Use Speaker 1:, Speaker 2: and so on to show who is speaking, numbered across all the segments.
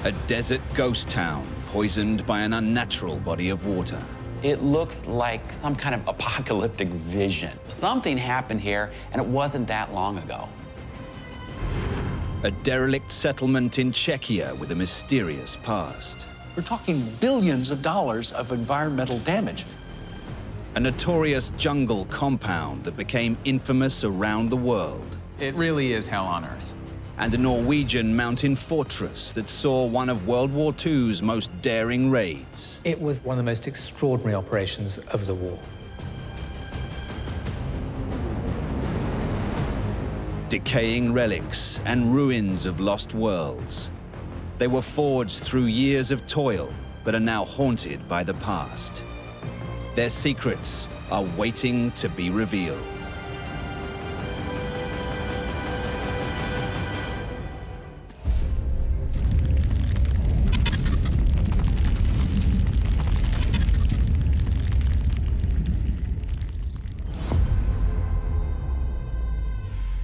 Speaker 1: A desert ghost town poisoned by an unnatural body of water.
Speaker 2: It looks like some kind of apocalyptic vision. Something happened here, and it wasn't that long ago.
Speaker 1: A derelict settlement in Czechia with a mysterious past.
Speaker 3: We're talking billions of dollars of environmental damage.
Speaker 1: A notorious jungle compound that became infamous around the world.
Speaker 4: It really is hell on earth.
Speaker 1: And a Norwegian mountain fortress that saw one of World War II's most daring raids.
Speaker 5: It was one of the most extraordinary operations of the war.
Speaker 1: Decaying relics and ruins of lost worlds. They were forged through years of toil, but are now haunted by the past. Their secrets are waiting to be revealed.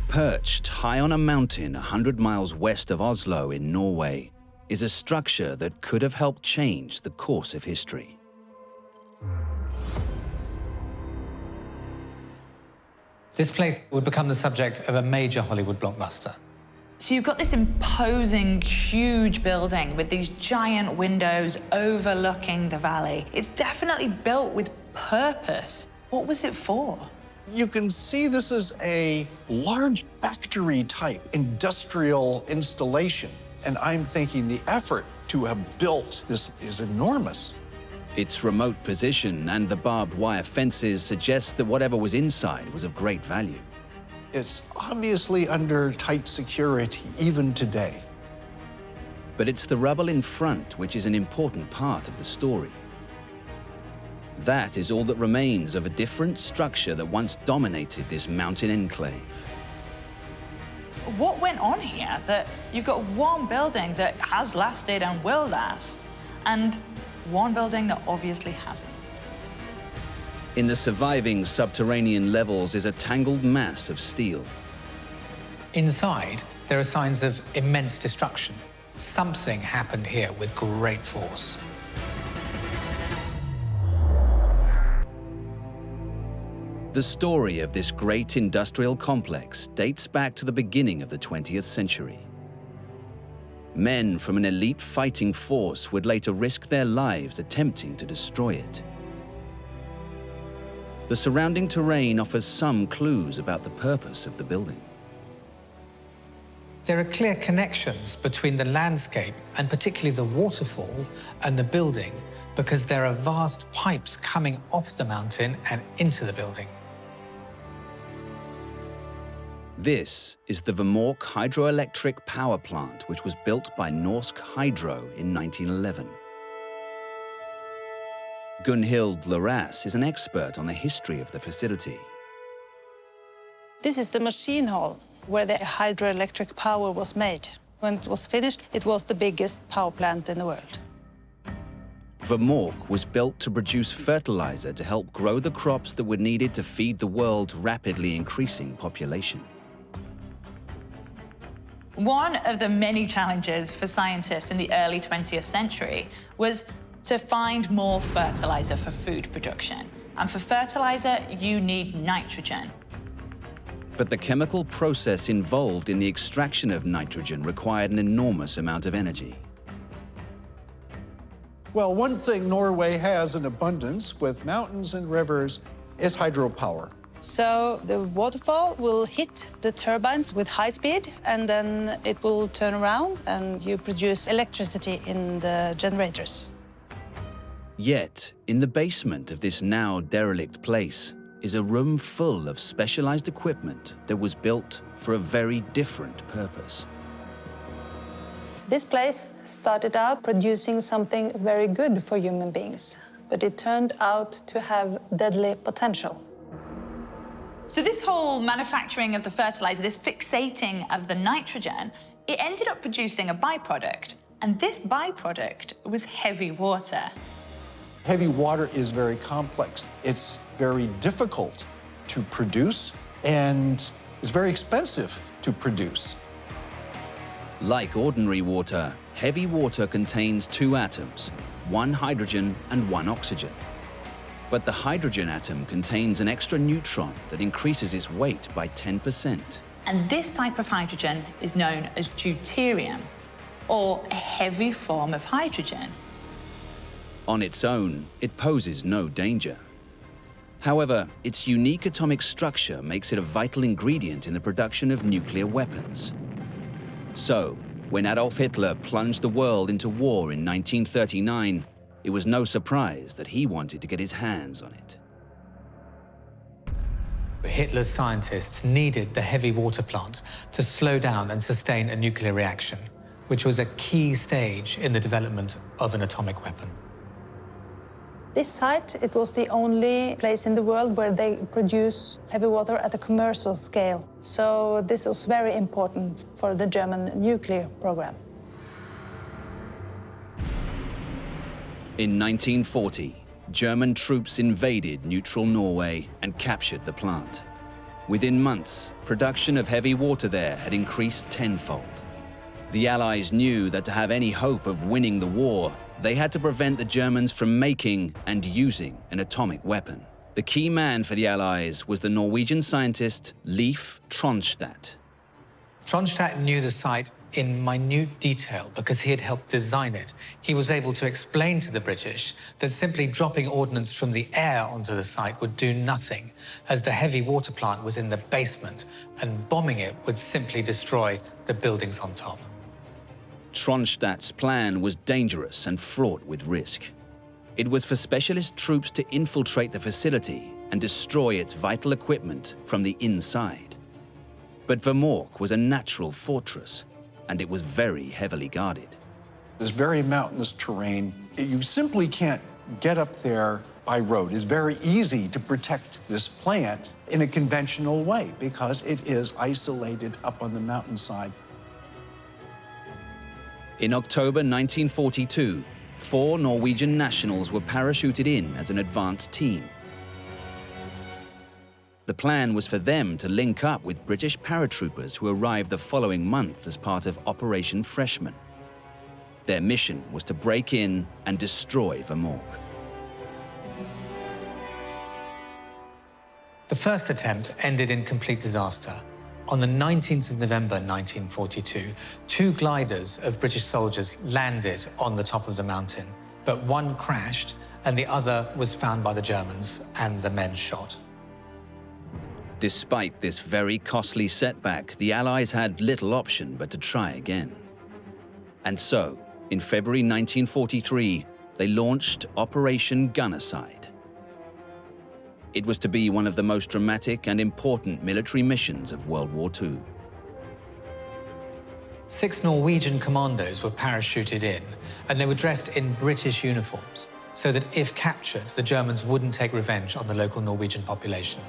Speaker 1: Perched high on a mountain 100 miles west of Oslo in Norway is a structure that could have helped change the course of history.
Speaker 5: This place would become the subject of a major Hollywood blockbuster.
Speaker 6: So you've got this imposing, huge building with these giant windows overlooking the valley. It's definitely built with purpose. What was it for?
Speaker 3: You can see this is a large factory-type industrial installation. And I'm thinking the effort to have built this is enormous.
Speaker 1: Its remote position and the barbed wire fences suggest that whatever was inside was of great value.
Speaker 3: It's obviously under tight security, even today.
Speaker 1: But it's the rubble in front which is an important part of the story. That is all that remains of a different structure that once dominated this mountain enclave.
Speaker 6: What went on here that you've got one building that has lasted and will last, and one building that obviously hasn't?
Speaker 1: In the surviving subterranean levels is a tangled mass of steel.
Speaker 5: Inside, there are signs of immense destruction. Something happened here with great force.
Speaker 1: The story of this great industrial complex dates back to the beginning of the 20th century. Men from an elite fighting force would later risk their lives attempting to destroy it. The surrounding terrain offers some clues about the purpose of the building.
Speaker 5: There are clear connections between the landscape, and particularly the waterfall, and the building, because there are vast pipes coming off the mountain and into the building.
Speaker 1: This is the Vemork hydroelectric power plant, which was built by Norsk Hydro in 1911. Gunhild Laras is an expert on the history of the facility.
Speaker 7: This is the machine hall where the hydroelectric power was made. When it was finished, it was the biggest power plant in the world.
Speaker 1: Vemork was built to produce fertilizer to help grow the crops that were needed to feed the world's rapidly increasing population.
Speaker 6: One of the many challenges for scientists in the early 20th century was to find more fertilizer for food production. And for fertilizer, you need nitrogen.
Speaker 1: But the chemical process involved in the extraction of nitrogen required an enormous amount of energy.
Speaker 3: Well, one thing Norway has in abundance with mountains and rivers is hydropower.
Speaker 7: So the waterfall will hit the turbines with high speed, and then it will turn around and you produce electricity in the generators.
Speaker 1: Yet, in the basement of this now derelict place is a room full of specialized equipment that was built for a very different purpose.
Speaker 7: This place started out producing something very good for human beings, but it turned out to have deadly potential.
Speaker 6: So this whole manufacturing of the fertilizer, this fixating of the nitrogen, it ended up producing a byproduct. And this byproduct was heavy water.
Speaker 3: Heavy water is very complex. It's very difficult to produce, and it's very expensive to produce.
Speaker 1: Like ordinary water, heavy water contains two atoms, one hydrogen and one oxygen. But the hydrogen atom contains an extra neutron that increases its weight by 10%.
Speaker 6: And this type of hydrogen is known as deuterium, or a heavy form of hydrogen.
Speaker 1: On its own, it poses no danger. However, its unique atomic structure makes it a vital ingredient in the production of nuclear weapons. So, when Adolf Hitler plunged the world into war in 1939, it was no surprise that he wanted to get his hands on it.
Speaker 5: Hitler's scientists needed the heavy water plant to slow down and sustain a nuclear reaction, which was a key stage in the development of an atomic weapon.
Speaker 7: This site, it was the only place in the world where they produce heavy water at a commercial scale. So this was very important for the German nuclear program.
Speaker 1: In 1940, German troops invaded neutral Norway and captured the plant. Within months, production of heavy water there had increased tenfold. The Allies knew that to have any hope of winning the war, they had to prevent the Germans from making and using an atomic weapon. The key man for the Allies was the Norwegian scientist Leif Tronstad.
Speaker 5: Tronstad knew the site in minute detail because he had helped design it. He was able to explain to the British that simply dropping ordnance from the air onto the site would do nothing, as the heavy water plant was in the basement, and bombing it would simply destroy the buildings on top.
Speaker 1: Tronstadt's plan was dangerous and fraught with risk. It was for specialist troops to infiltrate the facility and destroy its vital equipment from the inside. But Vemork was a natural fortress, and it was very heavily guarded.
Speaker 3: This very mountainous terrain, you simply can't get up there by road. It's very easy to protect this plant in a conventional way because it is isolated up on the mountainside.
Speaker 1: In October 1942, 4 Norwegian nationals were parachuted in as an advance team. The plan was for them to link up with British paratroopers who arrived the following month as part of Operation Freshman. Their mission was to break in and destroy Vemork.
Speaker 5: The first attempt ended in complete disaster. On the 19th of November 1942, 2 gliders of British soldiers landed on the top of the mountain, but one crashed and the other was found by the Germans and the men shot.
Speaker 1: Despite this very costly setback, the Allies had little option but to try again. And so, in February 1943, they launched Operation Gunnerside. It was to be one of the most dramatic and important military missions of World War II.
Speaker 5: 6 Norwegian commandos were parachuted in, and they were dressed in British uniforms, so that if captured, the Germans wouldn't take revenge on the local Norwegian population.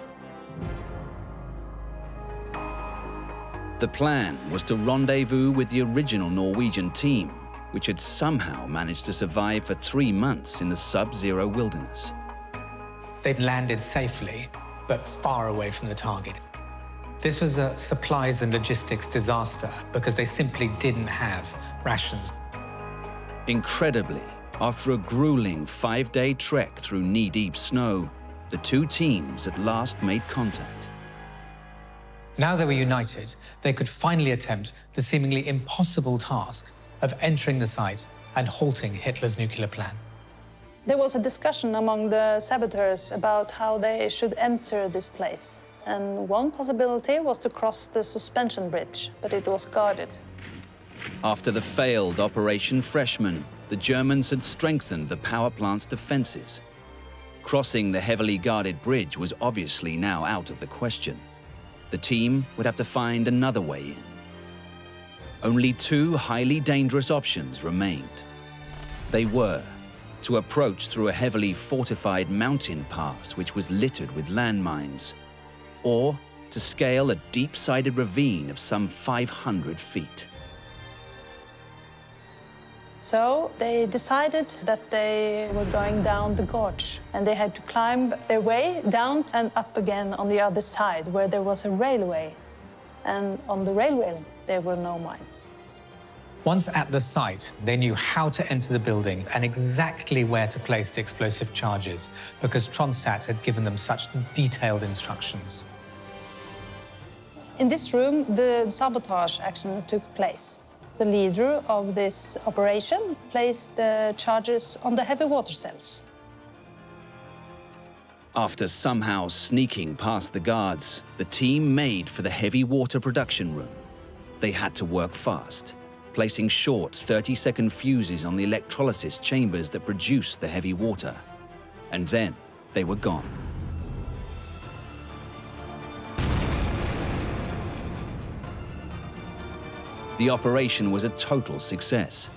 Speaker 1: The plan was to rendezvous with the original Norwegian team, which had somehow managed to survive for 3 months in the sub-zero wilderness.
Speaker 5: They'd landed safely, but far away from the target. This was a supplies and logistics disaster because they simply didn't have rations.
Speaker 1: Incredibly, after a grueling 5-day trek through knee-deep snow, the 2 teams at last made contact.
Speaker 5: Now they were united, they could finally attempt the seemingly impossible task of entering the site and halting Hitler's nuclear plan.
Speaker 7: There was a discussion among the saboteurs about how they should enter this place. And one possibility was to cross the suspension bridge, but it was guarded.
Speaker 1: After the failed Operation Freshman, the Germans had strengthened the power plant's defenses. Crossing the heavily guarded bridge was obviously now out of the question. The team would have to find another way in. Only 2 highly dangerous options remained. They were to approach through a heavily fortified mountain pass which was littered with landmines, or to scale a deep-sided ravine of some 500 feet.
Speaker 7: So they decided that they were going down the gorge, and they had to climb their way down and up again on the other side, where there was a railway. And on the railway, there were no mines.
Speaker 5: Once at the site, they knew how to enter the building and exactly where to place the explosive charges because Tronstadt had given them such detailed instructions.
Speaker 7: In this room, the sabotage action took place. The leader of this operation placed the charges on the heavy water cells.
Speaker 1: After somehow sneaking past the guards, the team made for the heavy water production room. They had to work fast, placing short 30-second fuses on the electrolysis chambers that produce the heavy water. And then they were gone. The operation was a total success.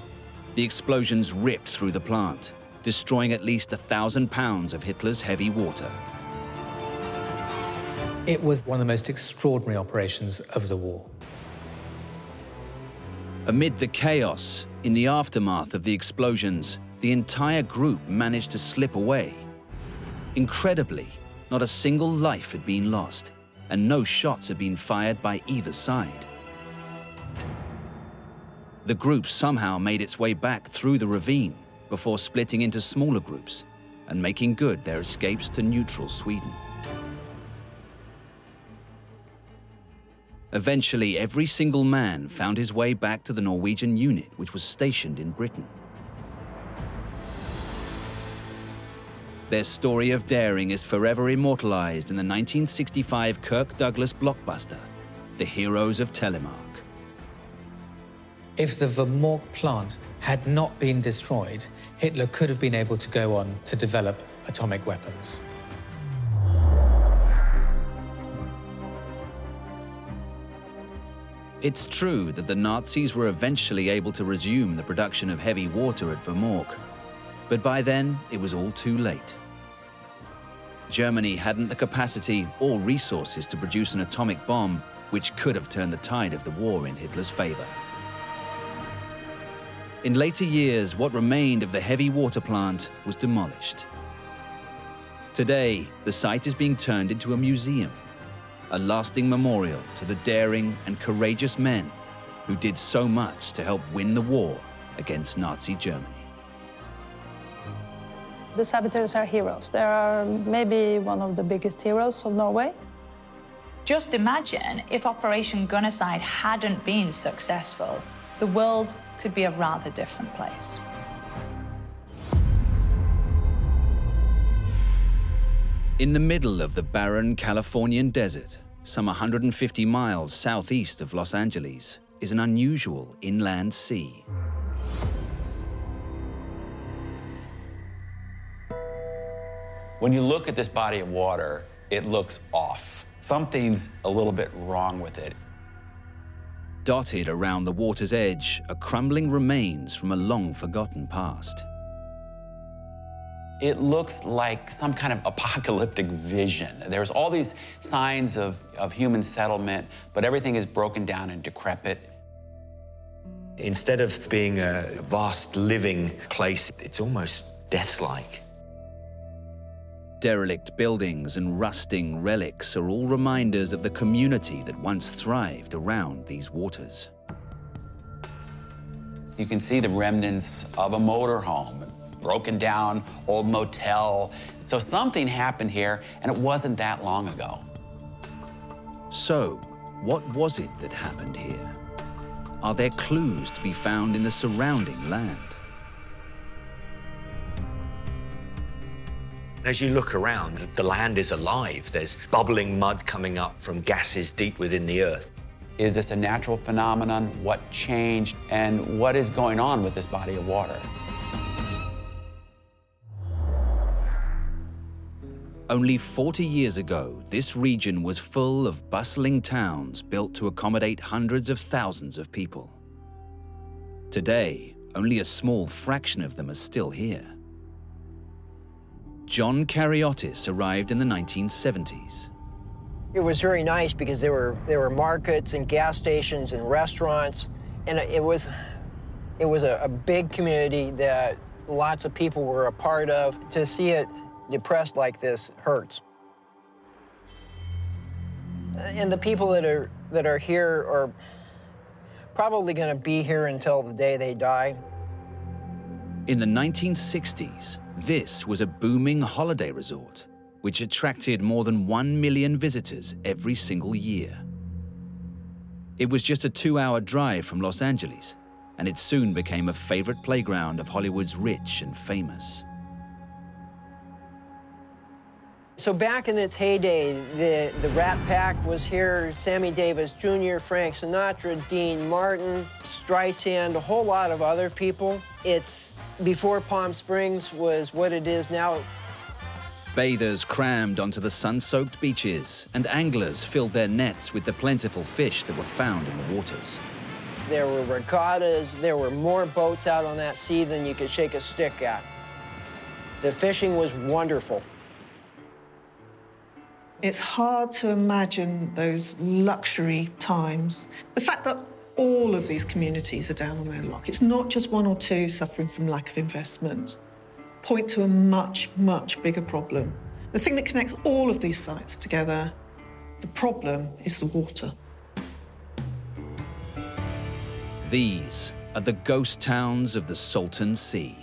Speaker 1: The explosions ripped through the plant, destroying at least 1,000 pounds of Hitler's heavy water.
Speaker 5: It was one of the most extraordinary operations of the war.
Speaker 1: Amid the chaos, in the aftermath of the explosions, the entire group managed to slip away. Incredibly, not a single life had been lost, and no shots had been fired by either side. The group somehow made its way back through the ravine before splitting into smaller groups and making good their escapes to neutral Sweden. Eventually, every single man found his way back to the Norwegian unit, which was stationed in Britain. Their story of daring is forever immortalized in the 1965 Kirk Douglas blockbuster, The Heroes of Telemark.
Speaker 5: If the Vermork plant had not been destroyed, Hitler could have been able to go on to develop atomic weapons.
Speaker 1: It's true that the Nazis were eventually able to resume the production of heavy water at Vermork, but by then it was all too late. Germany hadn't the capacity or resources to produce an atomic bomb, which could have turned the tide of the war in Hitler's favor. In later years, what remained of the heavy water plant was demolished. Today, the site is being turned into a museum, a lasting memorial to the daring and courageous men who did so much to help win the war against Nazi Germany.
Speaker 7: The saboteurs are heroes. They are maybe one of the biggest heroes of Norway.
Speaker 6: Just imagine if Operation Gunnerside hadn't been successful. The world could be a rather different place.
Speaker 1: In the middle of the barren Californian desert, some 150 miles southeast of Los Angeles, is an unusual inland sea.
Speaker 2: When you look at this body of water, it looks off. Something's a little bit wrong with it.
Speaker 1: Dotted around the water's edge are crumbling remains from a long-forgotten past.
Speaker 2: It looks like some kind of apocalyptic vision. There's all these signs of human settlement, but everything is broken down and decrepit.
Speaker 8: Instead of being a vast living place, it's almost death-like.
Speaker 1: Derelict buildings and rusting relics are all reminders of the community that once thrived around these waters.
Speaker 2: You can see the remnants of a motorhome, broken down old motel. So something happened here, and it wasn't that long ago.
Speaker 1: So, what was it that happened here? Are there clues to be found in the surrounding land?
Speaker 8: As you look around, the land is alive. There's bubbling mud coming up from gases deep within the earth.
Speaker 2: Is this a natural phenomenon? What changed? And what is going on with this body of water?
Speaker 1: Only 40 years ago, this region was full of bustling towns built to accommodate hundreds of thousands of people. Today, only a small fraction of them are still here. John Karyotis arrived in the 1970s.
Speaker 9: It was very nice because there were markets and gas stations and restaurants, and it was a big community that lots of people were a part of. To see it depressed like this hurts. And the people that are here are probably going to be here until the day they die.
Speaker 1: In the 1960s, this was a booming holiday resort, which attracted more than 1 million visitors every single year. It was just a 2-hour drive from Los Angeles, and it soon became a favorite playground of Hollywood's rich and famous.
Speaker 9: So back in its heyday, the Rat Pack was here, Sammy Davis Jr., Frank Sinatra, Dean Martin, Streisand, a whole lot of other people. It's before Palm Springs was what it is now.
Speaker 1: Bathers crammed onto the sun-soaked beaches, and anglers filled their nets with the plentiful fish that were found in the waters.
Speaker 9: There were regattas, there were more boats out on that sea than you could shake a stick at. The fishing was wonderful.
Speaker 10: It's hard to imagine those luxury times. The fact that all of these communities are down on their luck, it's not just one or two suffering from lack of investment, point to a much, much bigger problem. The thing that connects all of these sites together, the problem is the water.
Speaker 1: These are the ghost towns of the Salton Sea,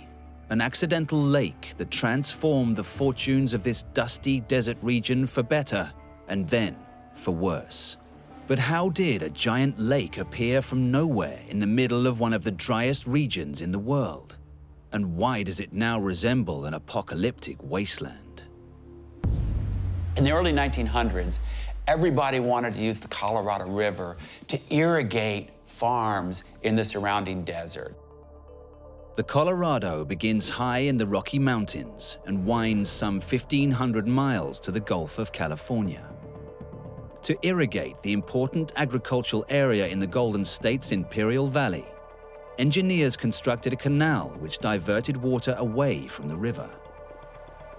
Speaker 1: an accidental lake that transformed the fortunes of this dusty desert region for better and then for worse. But how did a giant lake appear from nowhere in the middle of one of the driest regions in the world? And why does it now resemble an apocalyptic wasteland?
Speaker 2: In the early 1900s, everybody wanted to use the Colorado River to irrigate farms in the surrounding desert.
Speaker 1: The Colorado begins high in the Rocky Mountains and winds some 1,500 miles to the Gulf of California. To irrigate the important agricultural area in the Golden State's Imperial Valley, engineers constructed a canal which diverted water away from the river.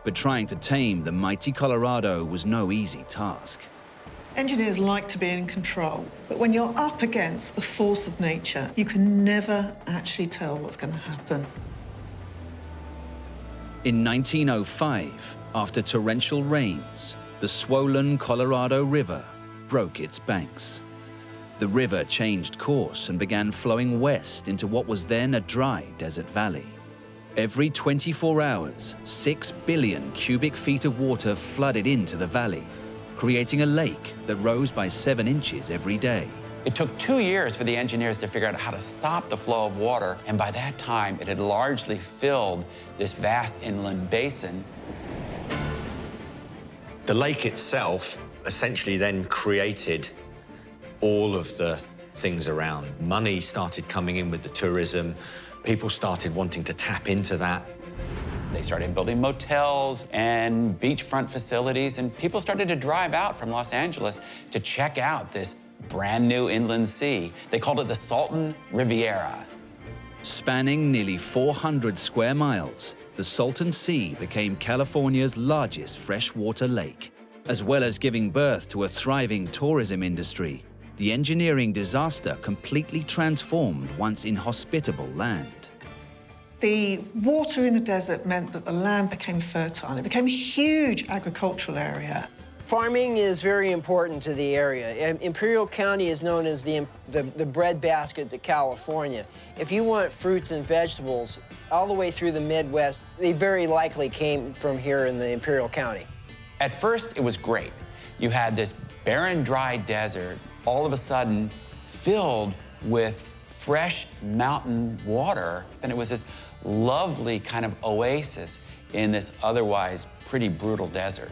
Speaker 1: But trying to tame the mighty Colorado was no easy task.
Speaker 10: Engineers like to be in control, but when you're up against a force of nature, you can never actually tell what's going to happen.
Speaker 1: In 1905, after torrential rains, the swollen Colorado River broke its banks. The river changed course and began flowing west into what was then a dry desert valley. Every 24 hours, 6 billion cubic feet of water flooded into the valley, creating a lake that rose by 7 inches every day.
Speaker 2: It took 2 years for the engineers to figure out how to stop the flow of water, and by that time, it had largely filled this vast inland basin.
Speaker 8: The lake itself essentially then created all of the things around. Money started coming in with the tourism. People started wanting to tap into that.
Speaker 2: They started building motels and beachfront facilities, and people started to drive out from Los Angeles to check out this brand new inland sea. They called it the Salton Riviera.
Speaker 1: Spanning nearly 400 square miles, the Salton Sea became California's largest freshwater lake. As well as giving birth to a thriving tourism industry, the engineering disaster completely transformed once inhospitable land.
Speaker 10: The water in the desert meant that the land became fertile. It became a huge agricultural area.
Speaker 9: Farming is very important to the area. Imperial County is known as the breadbasket to California. If you want fruits and vegetables all the way through the Midwest, they very likely came from here in the Imperial County.
Speaker 2: At first, it was great. You had this barren, dry desert, all of a sudden filled with fresh mountain water, and it was this lovely kind of oasis in this otherwise pretty brutal desert.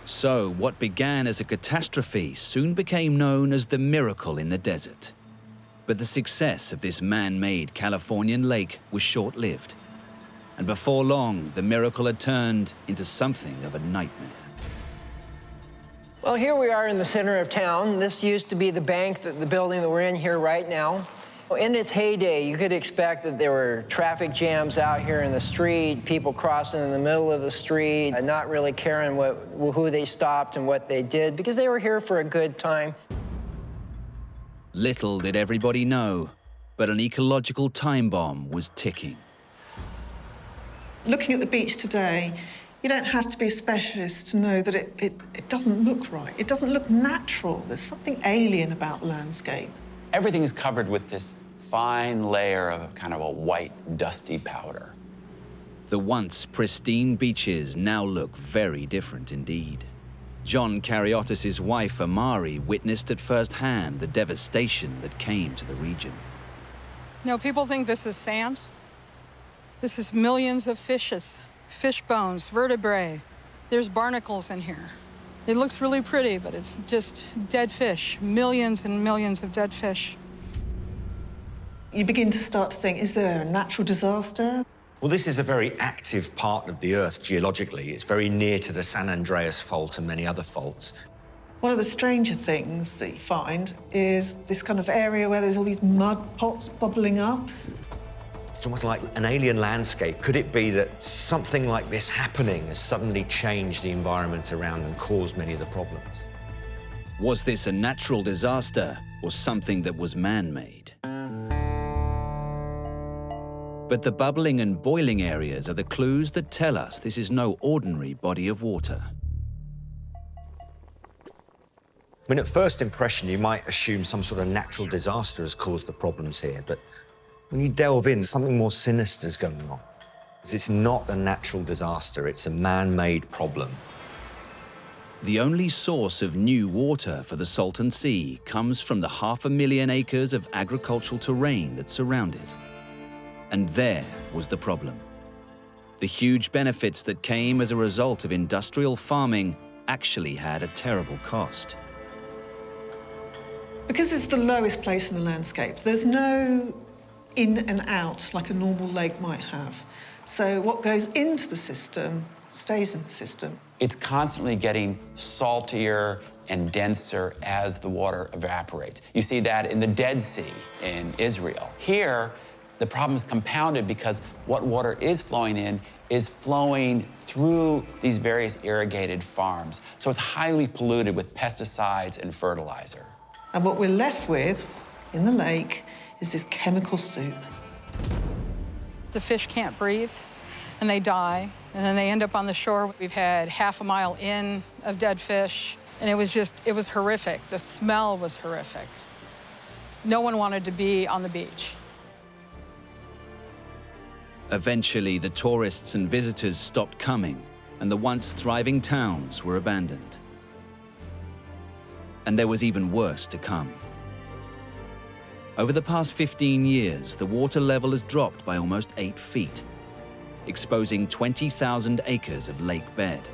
Speaker 1: So what began as a catastrophe soon became known as the miracle in the desert. But the success of this man-made Californian lake was short-lived. And before long, the miracle had turned into something of a nightmare.
Speaker 9: Well, here we are in the center of town. This used to be the bank, the building that we're in here right now. In its heyday, you could expect that there were traffic jams out here in the street, people crossing in the middle of the street, and not really caring who they stopped and what they did, because they were here for a good time.
Speaker 1: Little did everybody know, but an ecological time bomb was ticking.
Speaker 10: Looking at the beach today, You don't have to be a specialist to know that it doesn't look right. It doesn't look natural. There's something alien about the landscape.
Speaker 2: Everything is covered with this fine layer of kind of a white, dusty powder.
Speaker 1: The once pristine beaches now look very different indeed. John Kariotis' wife, Amari, witnessed at first hand the devastation that came to the region.
Speaker 11: No, people think this is sand. This is millions of fishes, fish bones, vertebrae. There's barnacles in here. It looks really pretty, but it's just dead fish, millions and millions of dead fish.
Speaker 10: You begin to start to think, is there a natural disaster?
Speaker 8: Well, this is a very active part of the Earth geologically. It's very near to the San Andreas Fault and many other faults.
Speaker 10: One of the stranger things that you find is this kind of area where there's all these mud pots bubbling up.
Speaker 8: It's almost like an alien landscape. Could it be that something like this happening has suddenly changed the environment around and caused many of the problems?
Speaker 1: Was this a natural disaster or something that was man-made? But the bubbling and boiling areas are the clues that tell us this is no ordinary body of water.
Speaker 8: I mean, at first impression, you might assume some sort of natural disaster has caused the problems here, but when you delve in, something more sinister is going on. It's not a natural disaster, it's a man-made problem.
Speaker 1: The only source of new water for the Salton Sea comes from the 500,000 acres of agricultural terrain that surround it. And there was the problem. The huge benefits that came as a result of industrial farming actually had a terrible cost.
Speaker 10: Because it's the lowest place in the landscape, there's no in and out like a normal lake might have. So what goes into the system stays in the system.
Speaker 2: It's constantly getting saltier and denser as the water evaporates. You see that in the Dead Sea in Israel. Here, the problem is compounded because what water is flowing in is flowing through these various irrigated farms. So it's highly polluted with pesticides and fertilizer.
Speaker 10: And what we're left with in the lake is this chemical soup.
Speaker 11: The fish can't breathe, and they die, and then they end up on the shore. We've had half a mile in of dead fish, and it was horrific. The smell was horrific. No one wanted to be on the beach.
Speaker 1: Eventually, the tourists and visitors stopped coming, and the once thriving towns were abandoned. And there was even worse to come. Over the past 15 years, the water level has dropped by almost 8 feet, exposing 20,000 acres of lake bed.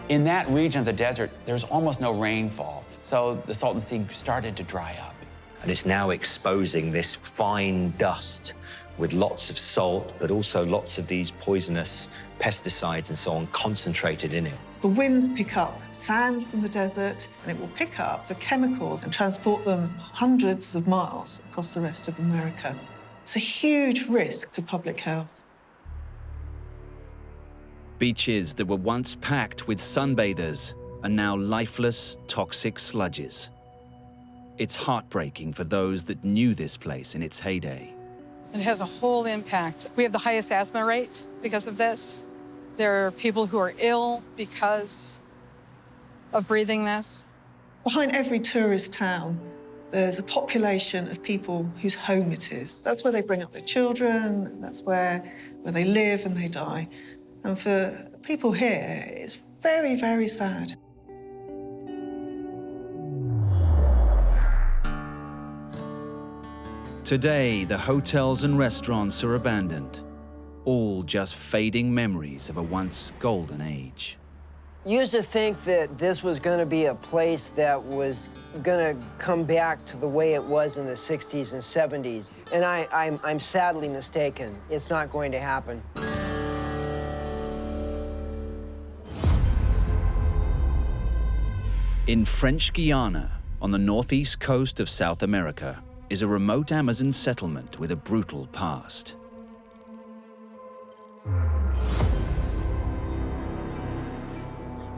Speaker 2: In that region of the desert, there's almost no rainfall, so the Salton Sea started to dry up.
Speaker 8: And it's now exposing this fine dust with lots of salt, but also lots of these poisonous pesticides and so on concentrated in it.
Speaker 10: The winds pick up sand from the desert, and it will pick up the chemicals and transport them hundreds of miles across the rest of America. It's a huge risk to public health.
Speaker 1: Beaches that were once packed with sunbathers are now lifeless, toxic sludges. It's heartbreaking for those that knew this place in its heyday.
Speaker 11: It has a whole impact. We have the highest asthma rate because of this. There are people who are ill because of breathing this.
Speaker 10: Behind every tourist town, there's a population of people whose home it is. That's where they bring up their children, that's where they live and they die. And for people here, it's very, very sad.
Speaker 1: Today, the hotels and restaurants are abandoned, all just fading memories of a once golden age.
Speaker 9: You used to think that this was going to be a place that was going to come back to the way it was in the 60s and 70s, and I'm sadly mistaken. It's not going to happen.
Speaker 1: In French Guyana, on the northeast coast of South America, is a remote Amazon settlement with a brutal past.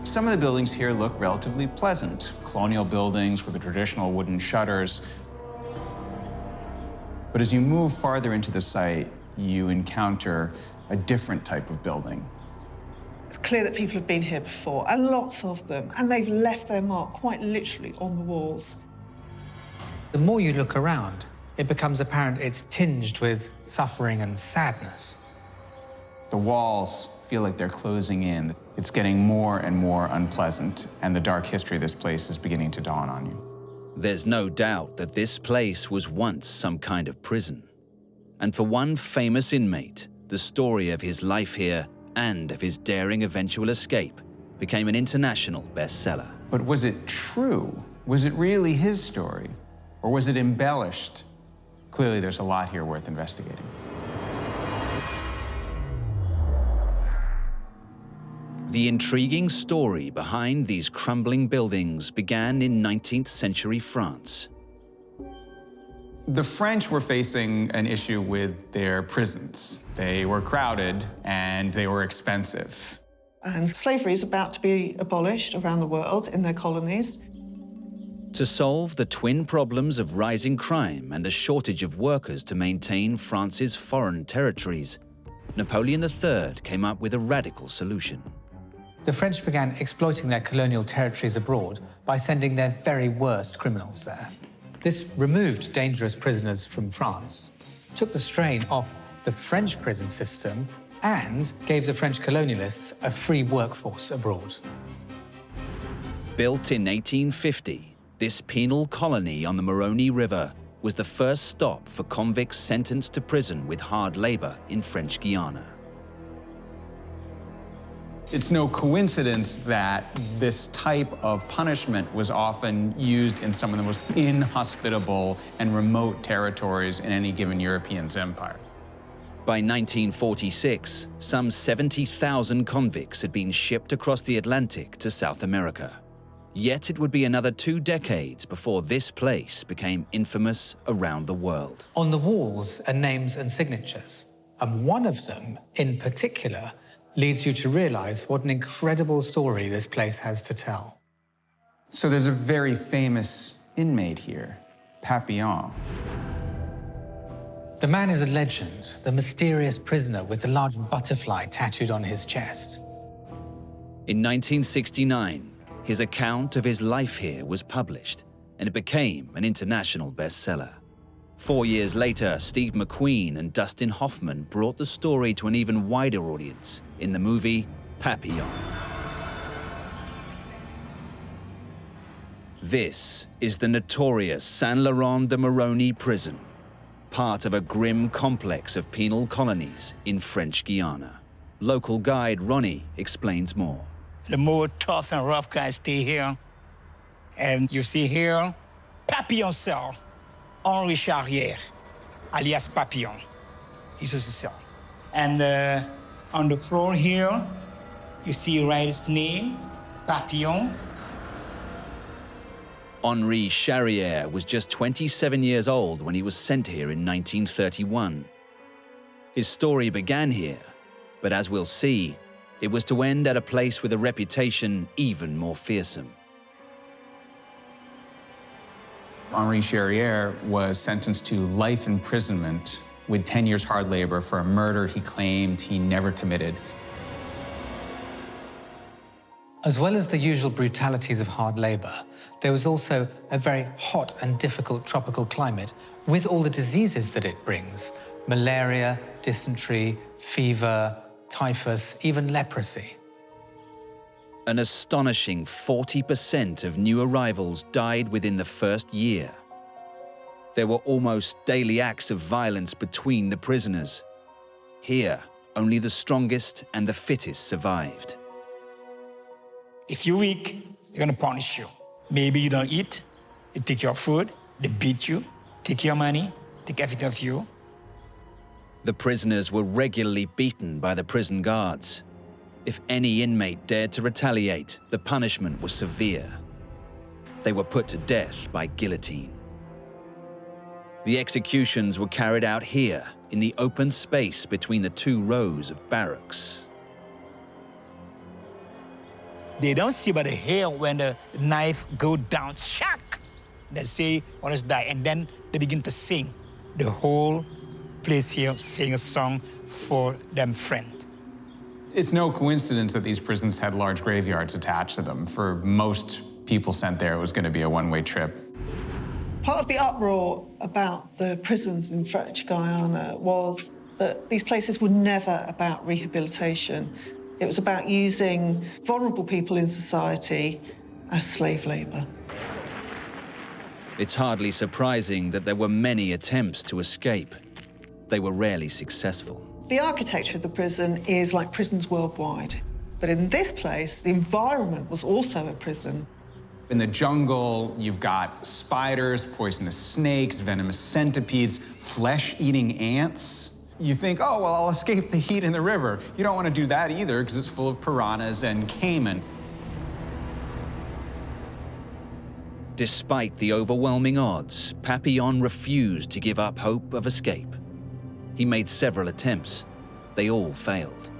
Speaker 4: Some of the buildings here look relatively pleasant. Colonial buildings with the traditional wooden shutters. But as you move farther into the site, you encounter a different type of building.
Speaker 10: It's clear that people have been here before, and lots of them, and they've left their mark quite literally on the walls.
Speaker 5: The more you look around, it becomes apparent it's tinged with suffering and sadness.
Speaker 4: The walls feel like they're closing in. It's getting more and more unpleasant, and the dark history of this place is beginning to dawn on you.
Speaker 1: There's no doubt that this place was once some kind of prison. And for one famous inmate, the story of his life here and of his daring eventual escape became an international bestseller.
Speaker 4: But was it true? Was it really his story? Or was it embellished? Clearly, there's a lot here worth investigating.
Speaker 1: The intriguing story behind these crumbling buildings began in 19th century France.
Speaker 4: The French were facing an issue with their prisons. They were crowded and they were expensive.
Speaker 10: And slavery is about to be abolished around the world in their colonies.
Speaker 1: To solve the twin problems of rising crime and a shortage of workers to maintain France's foreign territories, Napoleon III came up with a radical solution.
Speaker 5: The French began exploiting their colonial territories abroad by sending their very worst criminals there. This removed dangerous prisoners from France, took the strain off the French prison system, and gave the French colonialists a free workforce abroad.
Speaker 1: Built in 1850, this penal colony on the Moroni River was the first stop for convicts sentenced to prison with hard labor in French Guyana.
Speaker 4: It's no coincidence that this type of punishment was often used in some of the most inhospitable and remote territories in any given European's empire.
Speaker 1: By 1946, some 70,000 convicts had been shipped across the Atlantic to South America. Yet it would be another 2 decades before this place became infamous around the world.
Speaker 5: On the walls are names and signatures, and one of them, in particular, leads you to realize what an incredible story this place has to tell.
Speaker 4: So there's a very famous inmate here, Papillon.
Speaker 5: The man is a legend, the mysterious prisoner with the large butterfly tattooed on his chest.
Speaker 1: In 1969, his account of his life here was published, and it became an international bestseller. 4 years later, Steve McQueen and Dustin Hoffman brought the story to an even wider audience in the movie Papillon. This is the notorious Saint Laurent de Moroni prison, part of a grim complex of penal colonies in French Guyana. Local guide Ronnie explains more.
Speaker 12: The more tough and rough guys stay here. And you see here, Papillon cell. Henri Charrière, alias Papillon. He's just a cell. And on the floor here, you see right his name, Papillon.
Speaker 1: Henri Charrière was just 27 years old when he was sent here in 1931. His story began here, but as we'll see, it was to end at a place with a reputation even more fearsome.
Speaker 4: Henri Charrière was sentenced to life imprisonment with 10 years hard labor for a murder he claimed he never committed.
Speaker 5: As well as the usual brutalities of hard labor, there was also a very hot and difficult tropical climate with all the diseases that it brings: malaria, dysentery, fever, typhus, even leprosy.
Speaker 1: An astonishing 40% of new arrivals died within the first year. There were almost daily acts of violence between the prisoners. Here, only the strongest and the fittest survived.
Speaker 12: If you're weak, they're gonna punish you. Maybe you don't eat, they take your food, they beat you, take your money, take everything of you.
Speaker 1: The prisoners were regularly beaten by the prison guards. If any inmate dared to retaliate, the punishment was severe. They were put to death by guillotine. The executions were carried out here, in the open space between the 2 rows of barracks.
Speaker 12: They don't see by the hair when the knife go down, shock. They say, "One has died," and then they begin to sing. The whole place here sing a song for them friend.
Speaker 4: It's no coincidence that these prisons had large graveyards attached to them. For most people sent there, it was going to be a one-way trip.
Speaker 10: Part of the uproar about the prisons in French Guyana was that these places were never about rehabilitation. It was about using vulnerable people in society as slave labour.
Speaker 1: It's hardly surprising that there were many attempts to escape. They were rarely successful.
Speaker 10: The architecture of the prison is like prisons worldwide. But in this place, the environment was also a prison.
Speaker 4: In the jungle, you've got spiders, poisonous snakes, venomous centipedes, flesh-eating ants. You think, oh, well, I'll escape the heat in the river. You don't want to do that either because it's full of piranhas and caiman.
Speaker 1: Despite the overwhelming odds, Papillon refused to give up hope of escape. He made several attempts. They all failed.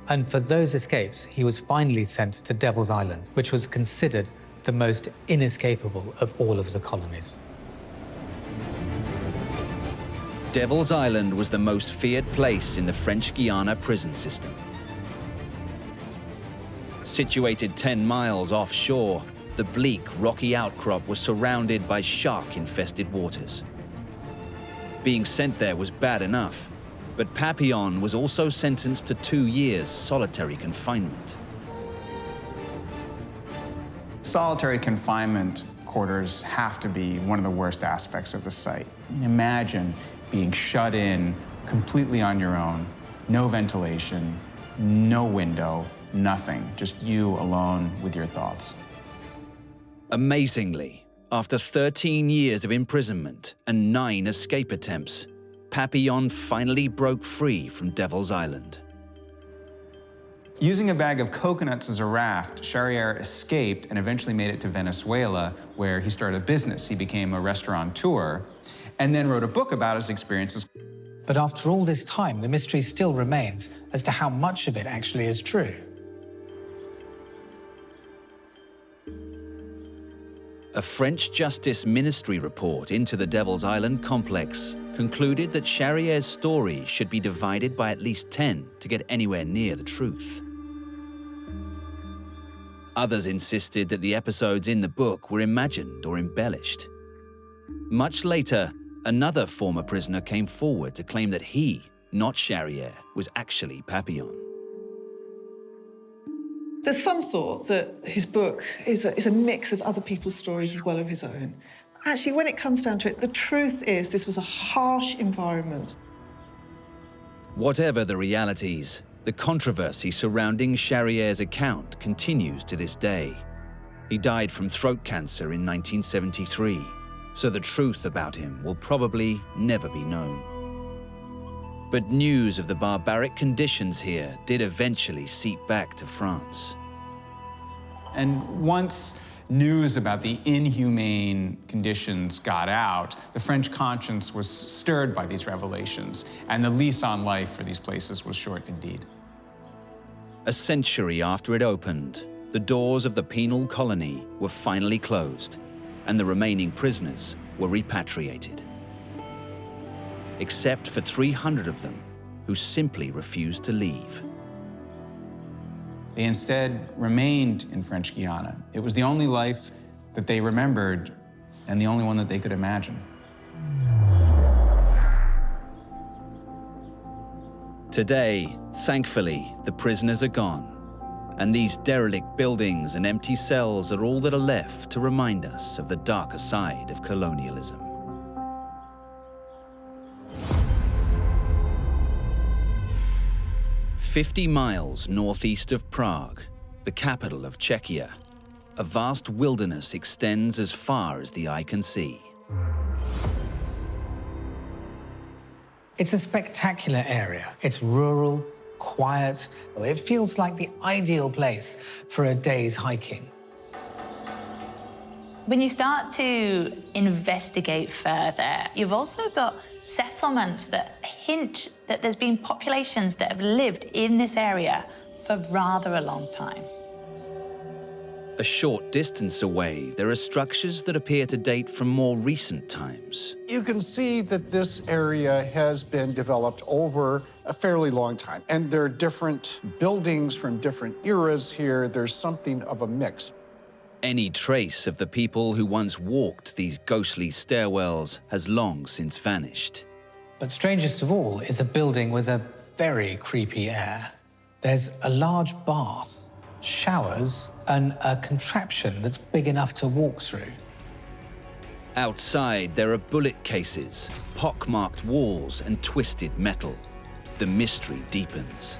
Speaker 5: And for those escapes, he was finally sent to Devil's Island, which was considered the most inescapable of all of the colonies.
Speaker 1: Devil's Island was the most feared place in the French Guiana prison system. Situated 10 miles offshore, the bleak, rocky outcrop was surrounded by shark-infested waters. Being sent there was bad enough, but Papillon was also sentenced to 2 years solitary confinement.
Speaker 4: Solitary confinement quarters have to be one of the worst aspects of the site. Imagine being shut in completely on your own, no ventilation, no window, nothing, just you alone with your thoughts.
Speaker 1: Amazingly, after 13 years of imprisonment and 9 escape attempts, Papillon finally broke free from Devil's Island.
Speaker 4: Using a bag of coconuts as a raft, Charrière escaped and eventually made it to Venezuela, where he started a business. He became a restaurateur and then wrote a book about his experiences.
Speaker 5: But after all this time, the mystery still remains as to how much of it actually is true.
Speaker 1: A French Justice Ministry report into the Devil's Island complex concluded that Charrière's story should be divided by at least 10 to get anywhere near the truth. Others insisted that the episodes in the book were imagined or embellished. Much later, another former prisoner came forward to claim that he, not Charrière, was actually Papillon.
Speaker 10: There's some thought that his book is a mix of other people's stories as well as his own. Actually, when it comes down to it, the truth is this was a harsh environment.
Speaker 1: Whatever the realities, the controversy surrounding Charrière's account continues to this day. He died from throat cancer in 1973, so the truth about him will probably never be known. But news of the barbaric conditions here did eventually seep back to France.
Speaker 4: And once news about the inhumane conditions got out, the French conscience was stirred by these revelations, and the lease on life for these places was short indeed.
Speaker 1: A century after it opened, the doors of the penal colony were finally closed, and the remaining prisoners were repatriated. Except for 300 of them who simply refused to leave.
Speaker 4: They instead remained in French Guiana. It was the only life that they remembered and the only one that they could imagine.
Speaker 1: Today, thankfully, the prisoners are gone, and these derelict buildings and empty cells are all that are left to remind us of the darker side of colonialism. "50 miles northeast of Prague, the capital of Czechia, a vast wilderness extends as far as the eye can see.
Speaker 5: It's a spectacular area. It's rural, quiet. It feels like the ideal place for a day's hiking.
Speaker 6: When you start to investigate further, you've also got settlements that hint that there's been populations that have lived in this area for rather a long time.
Speaker 1: A short distance away, there are structures that appear to date from more recent times.
Speaker 3: You can see that this area has been developed over a fairly long time. And there are different buildings from different eras here. There's something of a mix.
Speaker 1: Any trace of the people who once walked these ghostly stairwells has long since vanished.
Speaker 5: But strangest of all is a building with a very creepy air. There's a large bath, showers, and a contraption that's big enough to walk through.
Speaker 1: Outside, there are bullet cases, pockmarked walls, and twisted metal. The mystery deepens.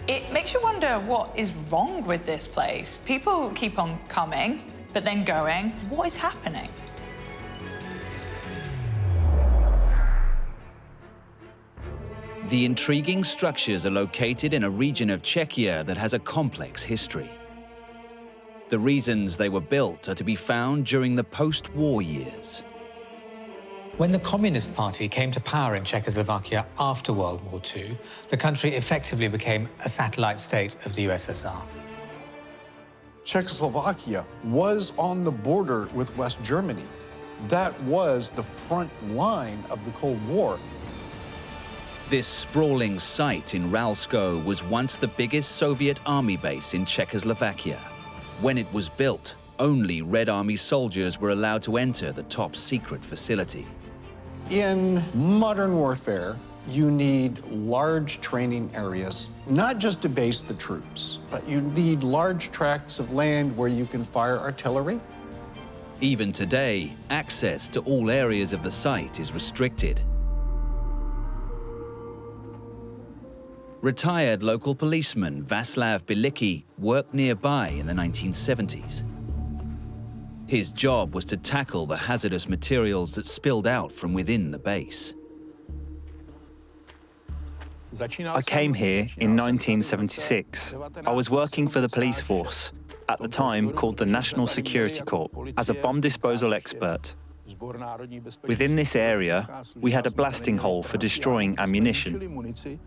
Speaker 6: It makes you wonder what is wrong with this place. People keep on coming, but then going. What is happening?
Speaker 1: The intriguing structures are located in a region of Czechia that has a complex history. The reasons they were built are to be found during the post-war years.
Speaker 5: When the Communist Party came to power in Czechoslovakia after World War II, the country effectively became a satellite state of the USSR.
Speaker 3: Czechoslovakia was on the border with West Germany. That was the front line of the Cold War.
Speaker 1: This sprawling site in Ralsko was once the biggest Soviet army base in Czechoslovakia. When it was built, only Red Army soldiers were allowed to enter the top-secret facility.
Speaker 3: In modern warfare, you need large training areas, not just to base the troops, but you need large tracts of land where you can fire artillery.
Speaker 1: Even today, access to all areas of the site is restricted. Retired local policeman Václav Bilicki worked nearby in the 1970s. His job was to tackle the hazardous materials that spilled out from within the base.
Speaker 13: I came here in 1976. I was working for the police force, at the time called the National Security Corps, as a bomb disposal expert. Within this area, we had a blasting hole for destroying ammunition.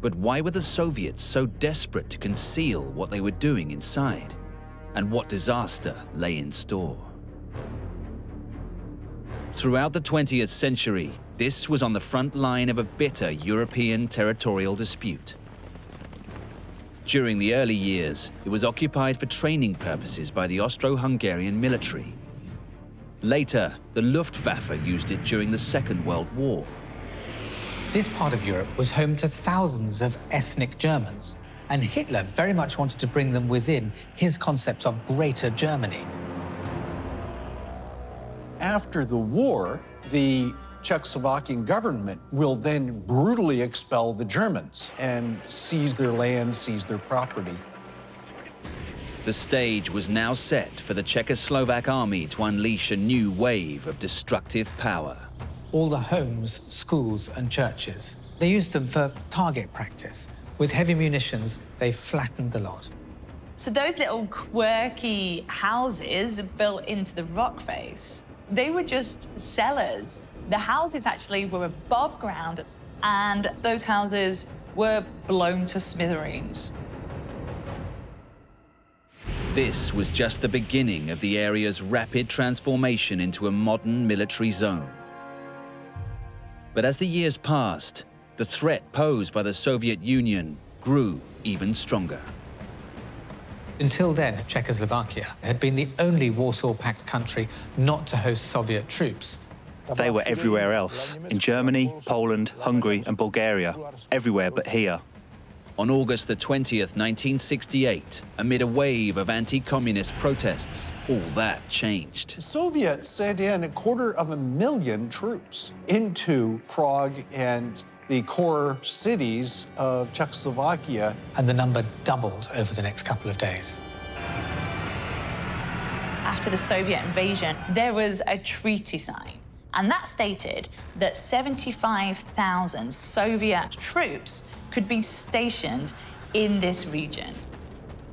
Speaker 1: But why were the Soviets so desperate to conceal what they were doing inside? And what disaster lay in store? Throughout the 20th century, this was on the front line of a bitter European territorial dispute. During the early years, it was occupied for training purposes by the Austro-Hungarian military. Later, the Luftwaffe used it during the Second World War.
Speaker 5: This part of Europe was home to thousands of ethnic Germans, and Hitler very much wanted to bring them within his concept of Greater Germany.
Speaker 3: After the war, the Czechoslovakian government will then brutally expel the Germans and seize their land, seize their property.
Speaker 1: The stage was now set for the Czechoslovak army to unleash a new wave of destructive power.
Speaker 5: All the homes, schools, and churches, they used them for target practice. With heavy munitions, they flattened the lot.
Speaker 6: So those little quirky houses built into the rock face, they were just cellars. The houses actually were above ground, and those houses were blown to smithereens.
Speaker 1: This was just the beginning of the area's rapid transformation into a modern military zone. But as the years passed, the threat posed by the Soviet Union grew even stronger.
Speaker 5: Until then, Czechoslovakia had been the only Warsaw Pact country not to host Soviet troops.
Speaker 13: They were everywhere else, in Germany, Poland, Hungary, and Bulgaria, everywhere but here.
Speaker 1: On August the 20th, 1968, amid a wave of anti-communist protests, all that changed.
Speaker 3: The Soviets sent in 250,000 troops into Prague and the core cities of Czechoslovakia.
Speaker 5: And the number doubled over the next couple of days.
Speaker 6: After the Soviet invasion, there was a treaty signed, and that stated that 75,000 Soviet troops could be stationed in this region.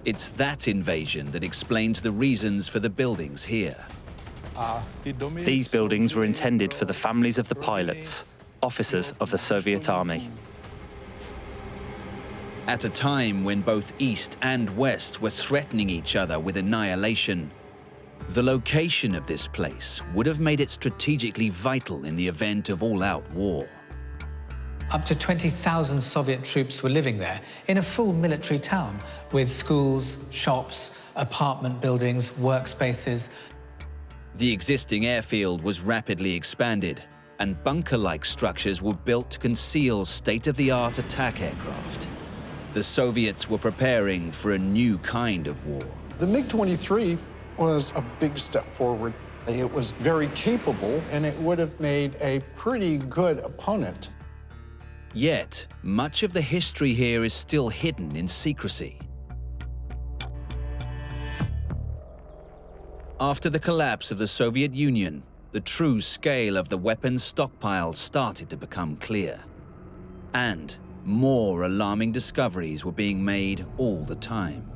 Speaker 1: It's that invasion that explains the reasons for the buildings here.
Speaker 13: These buildings were intended for the families of the pilots, officers of the Soviet Army.
Speaker 1: At a time when both East and West were threatening each other with annihilation, the location of this place would have made it strategically vital in the event of all-out war.
Speaker 5: Up to 20,000 Soviet troops were living there in a full military town with schools, shops, apartment buildings, workspaces.
Speaker 1: The existing airfield was rapidly expanded, and bunker-like structures were built to conceal state-of-the-art attack aircraft. The Soviets were preparing for a new kind of war.
Speaker 3: The MiG-23 was a big step forward. It was very capable, and it would have made a pretty good opponent.
Speaker 1: Yet, much of the history here is still hidden in secrecy. After the collapse of the Soviet Union, the true scale of the weapons stockpile started to become clear. And more alarming discoveries were being made all the time.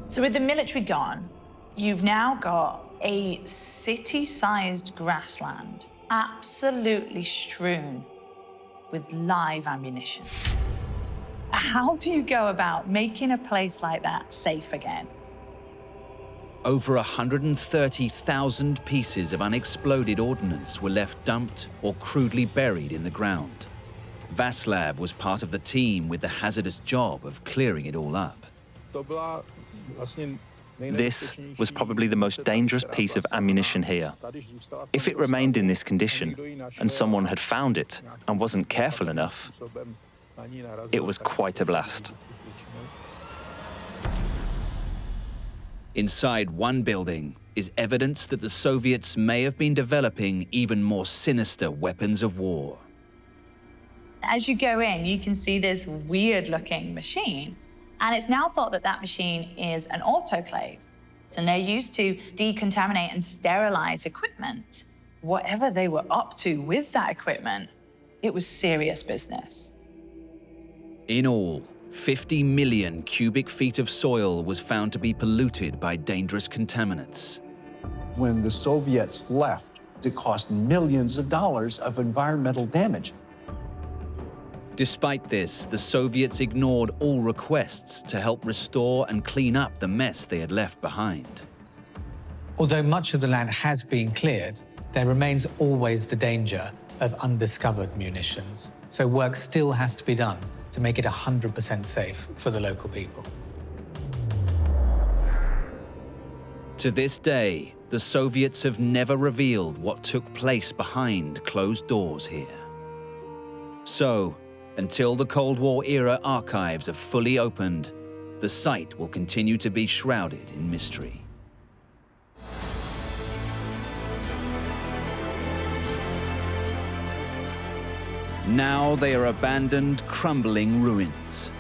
Speaker 6: So with the military gone, you've now got a city-sized grassland absolutely strewn with live ammunition. How do you go about making a place like that safe again?
Speaker 1: Over 130,000 pieces of unexploded ordnance were left dumped or crudely buried in the ground. Václav was part of the team with the hazardous job of clearing it all up.
Speaker 13: This was probably the most dangerous piece of ammunition here. If it remained in this condition, and someone had found it and wasn't careful enough, it was quite a blast.
Speaker 1: Inside one building is evidence that the Soviets may have been developing even more sinister weapons of war.
Speaker 6: As you go in, you can see this weird-looking machine. And it's now thought that that machine is an autoclave. And they're used to decontaminate and sterilize equipment. Whatever they were up to with that equipment, it was serious business.
Speaker 1: In all, 50 million cubic feet of soil was found to be polluted by dangerous contaminants.
Speaker 3: When the Soviets left, it cost millions of dollars of environmental damage.
Speaker 1: Despite this, the Soviets ignored all requests to help restore and clean up the mess they had left behind.
Speaker 5: Although much of the land has been cleared, there remains always the danger of undiscovered munitions. So work still has to be done to make it 100% safe for the local people.
Speaker 1: To this day, the Soviets have never revealed what took place behind closed doors here. So, until the Cold War era archives are fully opened, the site will continue to be shrouded in mystery. Now they are abandoned, crumbling ruins.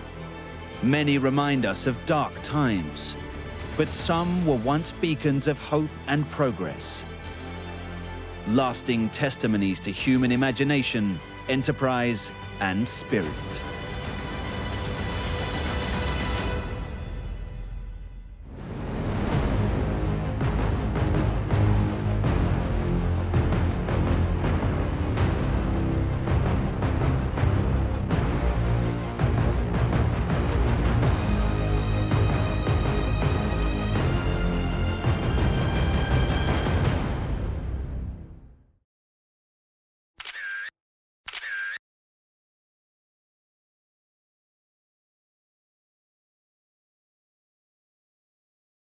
Speaker 1: Many remind us of dark times, but some were once beacons of hope and progress. Lasting testimonies to human imagination, enterprise, and spirit.